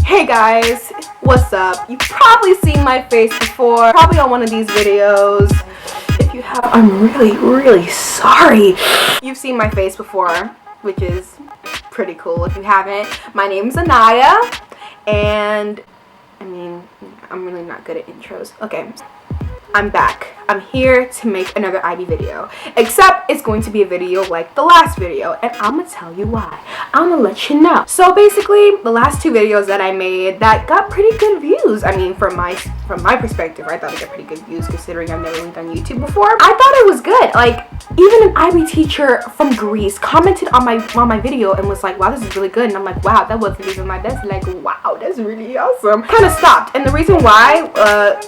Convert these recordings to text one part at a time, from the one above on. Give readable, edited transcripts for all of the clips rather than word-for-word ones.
Hey guys, what's up? You've probably seen my face before, probably on one of these videos. If you have, I'm really sorry. You've seen my face before, which is pretty cool. If you haven't, my name's Anaya, and I'm really not good at intros. Okay, I'm back. I'm here to make another IB video, except it's going to be a video like the last video, and I'm gonna tell you why. I'm gonna let you know. So basically, the last two videos that I made that got pretty good views. I mean, from my perspective, I thought it got pretty good views considering I've never really done YouTube before. I thought it was good. Like, even an IB teacher from Greece commented on my video and was like, wow, this is really good. And I'm like, wow, that wasn't even my best. Like, wow, that's really awesome. Kind of stopped. And the reason why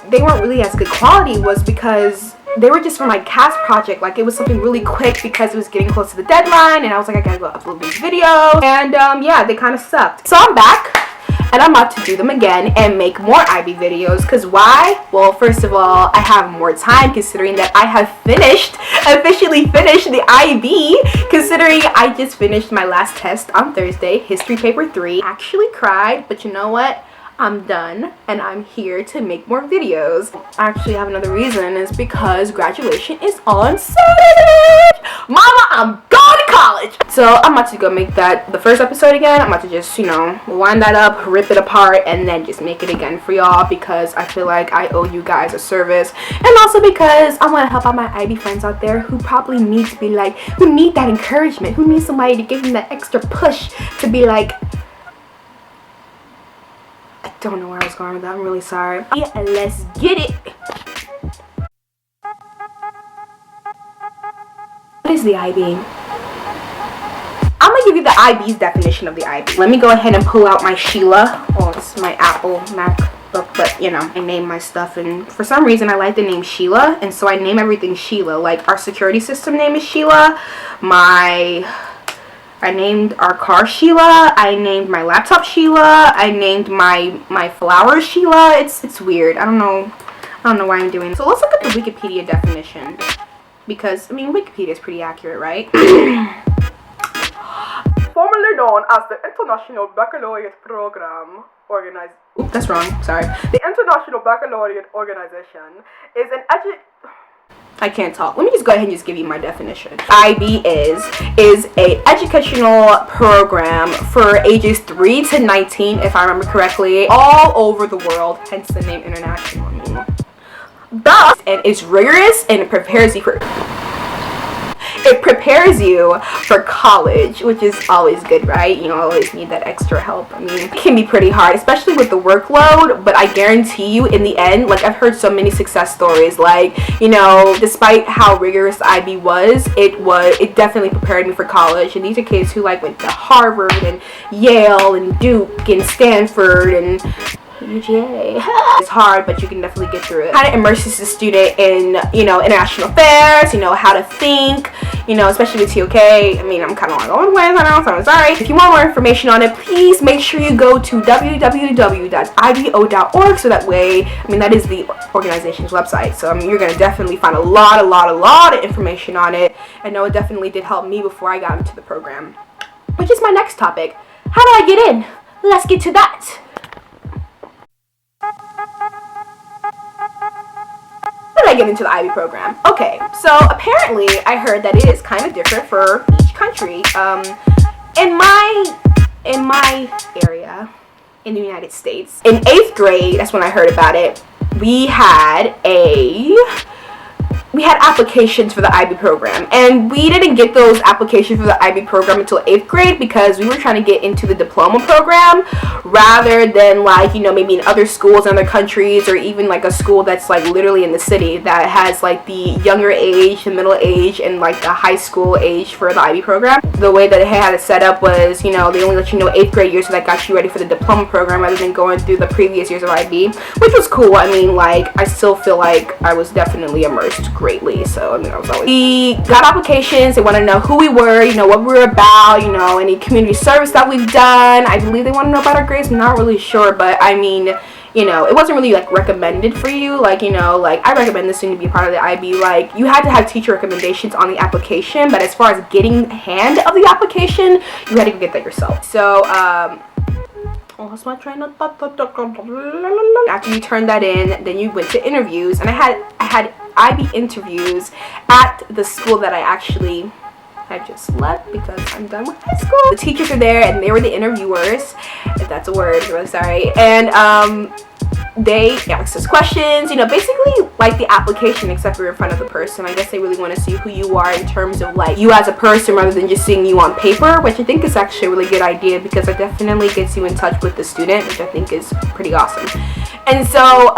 they weren't really as good quality was because they were just for my cast project. Like, it was something really quick because it was getting close to the deadline, and I was like, I gotta go upload this video. And yeah, they kind of sucked. So I'm back, and I'm about to do them again and make more IB videos. Because why? Well, first of all, I have more time considering that I have officially finished the IB, considering I just finished my last test on Thursday, history paper 3. Actually cried, but you know what? I'm done, and I'm here to make more videos. I actually have another reason, is because graduation is on Saturday. Mama, I'm going to college. So I'm about to go make that the first episode again. I'm about to just, you know, wind that up, rip it apart, and then just make it again for y'all, because I feel like I owe you guys a service, and also because I want to help out my IB friends out there who probably need to be like, who need that encouragement, who need somebody to give them that extra push to be like, I don't know where I was going with that. I'm really sorry. Yeah, let's get it. What is the IB? I'm gonna give you the IB's definition of the IB. Let me go ahead and pull out my Sheila. Oh, it's my Apple MacBook, but you know, I name my stuff, and for some reason I like the name Sheila, and so I name everything Sheila. Like, our security system name is Sheila. I named our car Sheila. I named my laptop Sheila. I named my flowers Sheila. It's weird. I don't know why I'm doing it. So let's look at the Wikipedia definition, because I mean, Wikipedia is pretty accurate, right? Formerly known as the International Baccalaureate Program Organization. Oops, that's wrong. Sorry. The International Baccalaureate Organization is an I can't talk. Let me just go ahead and just give you my definition. IB is a educational program for ages 3 to 19, if I remember correctly, all over the world, hence the name international. Thus, and it's rigorous, and it prepares you for college, which is always good, right? You know, always need that extra help. I mean, it can be pretty hard, especially with the workload, but I guarantee you in the end, like, I've heard so many success stories, like, you know, despite how rigorous IB was, it definitely prepared me for college. And these are kids who like went to Harvard and Yale and Duke and Stanford and UGA. It's hard, but you can definitely get through it. Kind of immerses the student in, you know, international affairs, you know, how to think, you know, especially with TOK. I mean, I'm kind of like going away now, so I'm sorry. If you want more information on it, please make sure you go to www.ibo.org, so that way, I mean, that is the organization's website. So I mean, you're gonna definitely find a lot of information on it. I know it definitely did help me before I got into the program, which is my next topic. How do I get in? Let's get to that. How did I get into the IB program? Okay, so apparently I heard that it is kind of different for each country. In my area, in the United States, in 8th grade, that's when I heard about it, we had applications for the IB program, and we didn't get those applications for the IB program until 8th grade because we were trying to get into the diploma program rather than, like, you know, maybe in other schools in other countries, or even like a school that's like literally in the city that has like the younger age, the middle age, and like the high school age for the IB program. The way that it had it set up was, you know, they only let you know 8th grade year, so that got you ready for the diploma program rather than going through the previous years of IB, which was cool. I mean, like, I still feel like I was definitely immersed greatly. So I mean, we got applications. They want to know who we were, you know, what we were about, you know, any community service that we've done. I believe they want to know about our grades. I'm not really sure, but I mean, you know, it wasn't really like recommended for you. Like, you know, like, I recommend this thing to be a part of the IB. Like, you had to have teacher recommendations on the application, but as far as getting the hand of the application, you had to go get that yourself. So Oh, that's my train of thought. After you turned that in, then you went to interviews, and I had IB interviews at the school that I just left because I'm done with high school. The teachers are there, and they were the interviewers, if that's a word. I'm really sorry. And they asked us questions, you know, basically like the application, except for in front of the person. I guess they really want to see who you are in terms of like you as a person rather than just seeing you on paper, which I think is actually a really good idea because it definitely gets you in touch with the student, which I think is pretty awesome. And so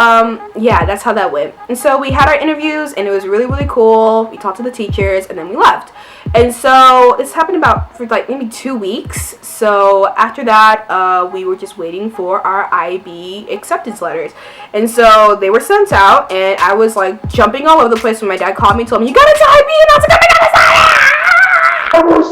yeah, that's how that went. And so we had our interviews, and it was really, really cool. We talked to the teachers, and then we left. And so this happened for like maybe 2 weeks. So after that, we were just waiting for our IB acceptance letters. And so they were sent out, and I was like jumping all over the place when my dad called me and told me, "You got into IB," and I was like, "Oh my God, I'm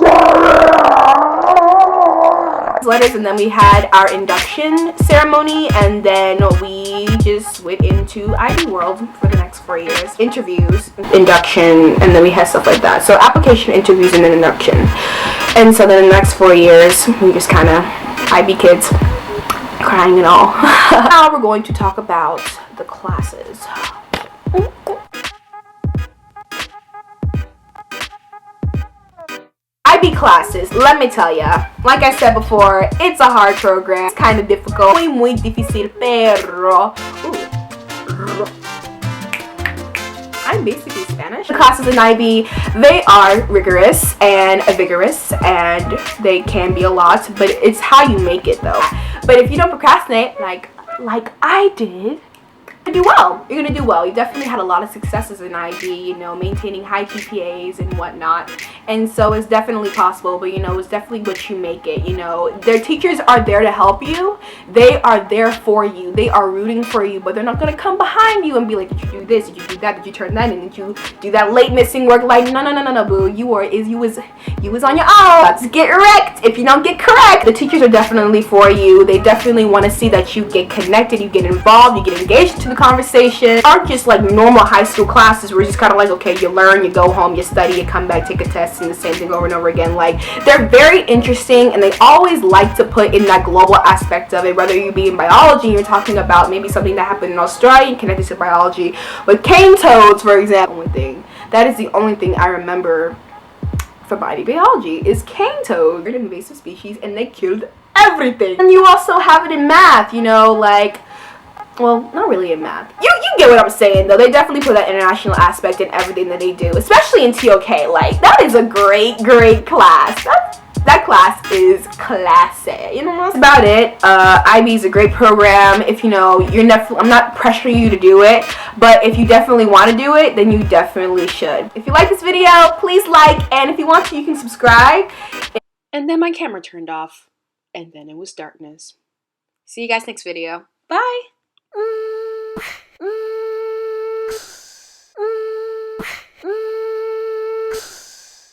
sorry!" Letters, and then we had our induction ceremony, and then we just went into IB world for the next 4 years. Interviews, induction, and then we had stuff like that. So application, interviews, and then induction. And so then the next 4 years, we just kind of IB kids, crying and all. Now we're going to talk about the classes. IB classes, let me tell ya, like I said before, it's a hard program. It's kind of difficult. Muy difícil, pero I'm basically Spanish. The classes in IB, they are rigorous and vigorous, and they can be a lot, but it's how you make it though. But if you don't procrastinate, like I did, do well. You're gonna do well. You definitely had a lot of successes in IB, you know, maintaining high GPAs and whatnot, and so it's definitely possible. But you know, it's definitely what you make it. You know, their teachers are there to help you. They are there for you. They are rooting for you, but they're not gonna come behind you and be like, "Did you do this? Did you do that? Did you turn that in? Did you do that late missing work?" Like, no, boo. You was on your own. Let's get wrecked. If you don't get correct, the teachers are definitely for you. They definitely want to see that you get connected, you get involved, you get engaged into the conversation. Aren't just like normal high school classes where it's just kind of like, okay, you learn, you go home, you study, you come back, take a test, and the same thing over and over again. Like, they're very interesting, and they always like to put in that global aspect of it, whether you be in biology, you're talking about maybe something that happened in Australia and connected to biology. With cane toads, for example, that is the only thing I remember from IB biology is cane toads. They're an invasive species, and they killed everything. And you also have it in math, you know, like, well, not really in math. You get what I'm saying, though. They definitely put that international aspect in everything that they do, especially in TOK. Like, that is a great class. That class is classy. You know, that's about it. IB is a great program. If you know, I'm not pressuring you to do it, but if you definitely want to do it, then you definitely should. If you like this video, please like, and if you want to, you can subscribe. And then my camera turned off, and then it was darkness. See you guys next video. Bye.